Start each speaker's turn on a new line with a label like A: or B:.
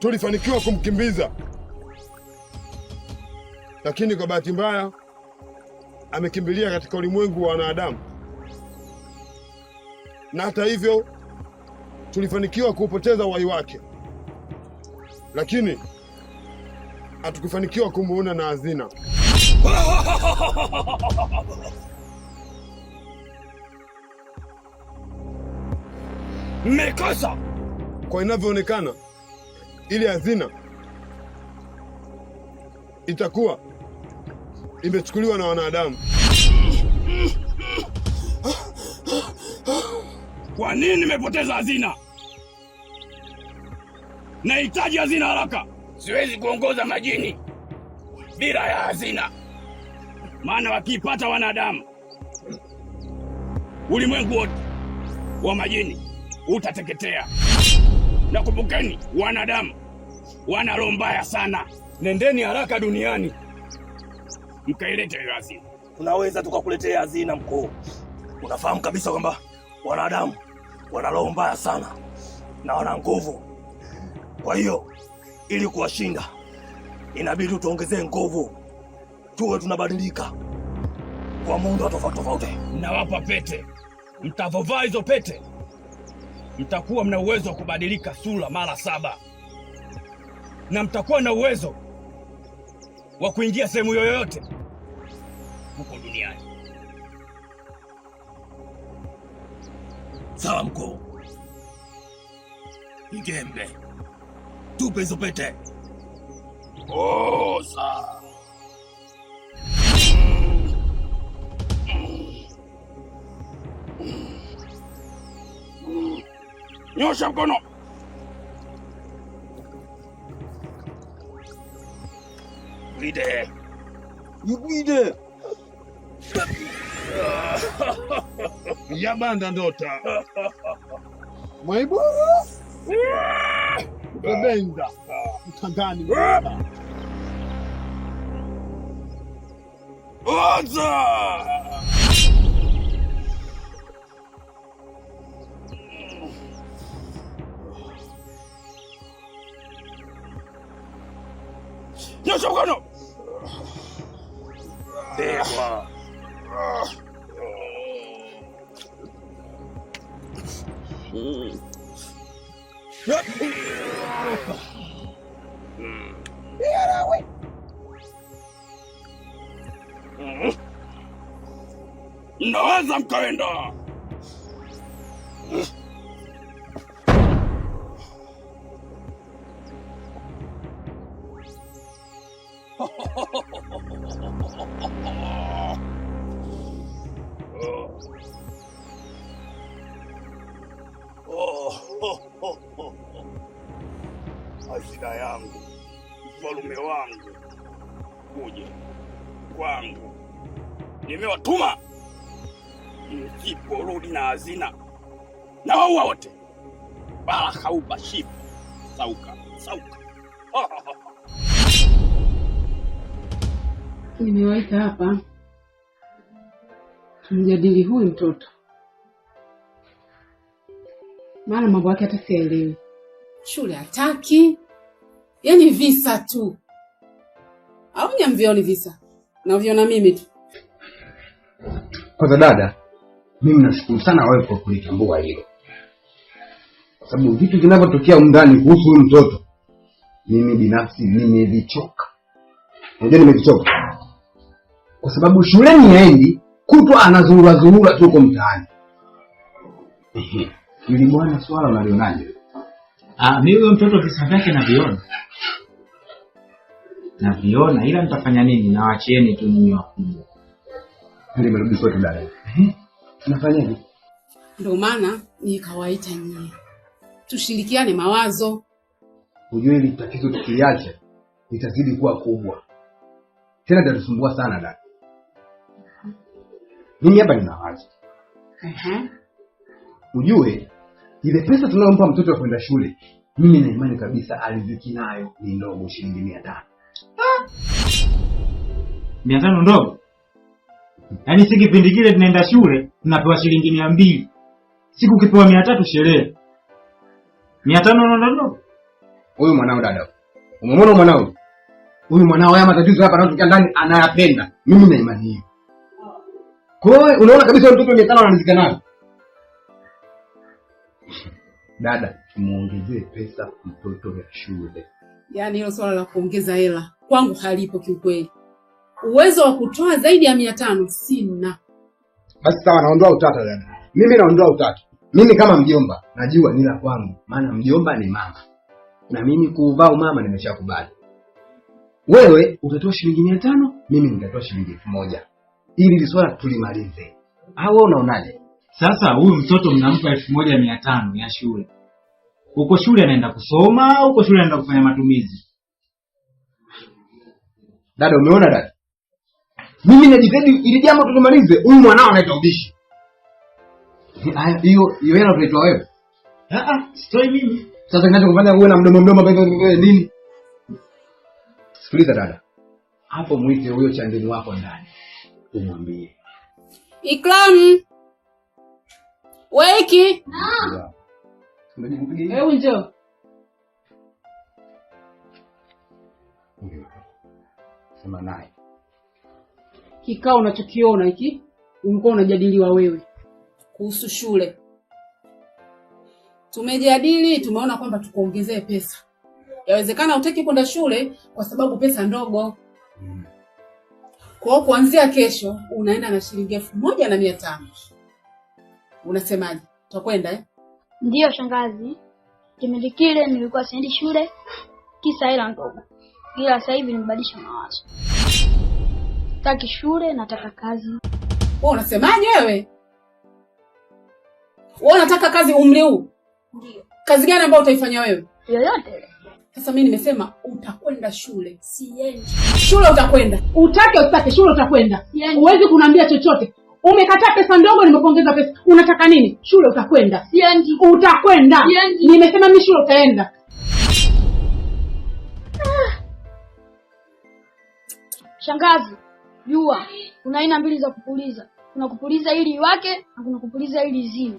A: tulifanikiwa kumkimbiza, lakini kwa bahati mbaya amekimbilia katika ulimwengu wa wanadamu, na hata hivyo tulifanikiwa kupoteza uhai wake, lakini hatukufanikiwa kumuona na hazina.
B: Mmekosa.
A: Kwa inavyoonekana, ile hazina itakuwa imechukuliwa na wanadamu.
B: Kwa nini nimepoteza hazina? Nahitaji hazina haraka. Siwezi kuongoza majini bila ya hazina, maana wakiipata wanadamu, ulimwengu wote wa majini utateketea. Na kumbukeni, wanadamu wana roho mbaya sana. Nendeni haraka duniani mkailete hiyo hazina.
C: Tunaweza tukakuletea hazina mkuu. Unafahamu kabisa kwamba wanadamu wana roho mbaya sana na wana nguvu. Kwa hiyo ili kuwashinda inabidi tuongezee nguvu, tuwe tunabadilika kwa muundo tofauti tofauti.
B: Nawapa pete, mtavovaa hizo pete mtakuwa mna uwezo wa kubadilika sura mara 7, na mtakuwa na uwezo wa kuingia sehemu yoyote huko duniani.
C: Sawa mkuu. Igembe, tupe hizo pete.
B: Sawa. Nyosha mkono.
C: Gwide.
A: Gwide. Yabanda ndota. Mwaiburu. Bebenda. Mtangani.
B: Oza! Nyosha mkono.
C: Dewa.
B: Naweza mkaenda.
C: Hazina yangu, mfalume wangu, kuja kwangu.
B: Nimewatuma, msiporudi na hazina na waua wote. Baraka ubashifu. Sauka, sauka.
D: Nimewaita hapa tumjadili huyu mtoto, maana mambo yake hata sielewi. Shule hataki, yaani visa tu. Au nyamvioni visa? Na uviona mimi tu.
E: Kwanza dada, mimi nashukuru sana wewe kwa kulitambua hilo, kwa sababu vitu vinavyotokea ndani kuhusu huyu mtoto, mimi binafsi nimevichoka. Unajua nimevichoka kwa sababu shuleni haendi, kutwa anazurura tu huko mtaani. Ili bwana, swala unalionaje?
F: Mimi huyo mtoto visa vyake naviona, ila nitafanya nini? Nawaachieni tu ninyi wakubwa.
E: Hili merudi kwetu dada. Tunafanyaje?
D: Ndio maana nikawaita nyie, tushirikiane mawazo.
E: Ujue hili tatizo tukiliacha litazidi kuwa kubwa, tena litatusumbua sana dada. Mimi hapa nina wazo. Ujue ile pesa tunayompa mtoto wa kwenda shule, mimi na imani kabisa aliziki nayo ni ndogo, shilingi 500.
F: 500 ndogo? Yaani si kipindi kile tunaenda shule tunapewa shilingi 200. Siku kipewa 300 sherehe. 500 ndogo?
E: Huyu mwanao dada. Umemwona mwanao? Huyu mwanao haya matatizo hapa anatokea ndani anayapenda. Mimi na imani hiyo. Kwa hiyo unaona kabisa mtoto 500 ananizika nayo. Dada, tumuongezee pesa mtoto ya shule.
D: Yaani hilo swala la kuongeza hela kwangu halipo kiukweli. Uwezo wa kutoa zaidi ya 500 sina.
E: Basi sawa, naondoa utata dada. Mimi naondoa utata. Mimi kama mjomba najua ni la kwangu, maana mjomba ni mama. Na mimi kuvaa umama nimeshakubali. Wewe utatoa shilingi 500, mimi nitatoa shilingi 1000. Ili ile swala tulimalize. Au unaonaje?
F: Sasa huyu mtoto mnampa 1500 ya shule. Uko shule anaenda kusoma au uko shule anaenda kufanya matumizi?
E: Dada, umeona dada? Mimi najitahidi ili jambo tulimalize. Huyu mwanao anaitwa ubishi. Hiyo hela unaitwa wewe?
F: Sitoi mimi.
E: Sasa kinachokufanya uwe na mdomo nini? Sikiliza dada. Hapo mwite huyo chandeni wako ndani. Umwambie.
D: Ikram. Weki.
E: Naam.
D: Hebu njoo.
E: Sema naye.
D: Kikao unachokiona hiki ulikuwa unajadiliwa wewe kuhusu shule. Tumejadili, tumeona kwamba tukuongezee pesa. Yawezekana hutaki kwenda shule kwa sababu pesa ndogo. Kwa hiyo kuanzia kesho unaenda na shilingi 1500. Unasemaje? Tutakwenda
G: Ndiyo shangazi. Kipindi kile nilikuwa siendi shule kisa hela ndogo. Ila sasa hivi nimebadilisha mawazo. Nataka shule, nataka kazi.
D: Wewe unasemaje wewe? Wewe unataka kazi umri huu?
G: Ndio.
D: Kazi gani ambayo utaifanya wewe?
G: Yoyote ile.
D: Sasa mimi nimesema utakwenda shule. Siendi. Shule utakwenda. Utake usitake shule utakwenda. Huwezi kuniambia chochote. Umekataa pesa ndogo, nimekuongeza pesa. Unataka nini? Shule utakwenda.
G: Siendi.
D: Utakwenda.
G: Siendi.
D: Nimesema mimi shule utaenda.
G: Shangazi, jua kuna aina mbili za kupuliza. Kuna kupuliza ili iwake na kuna kupuliza ili izime.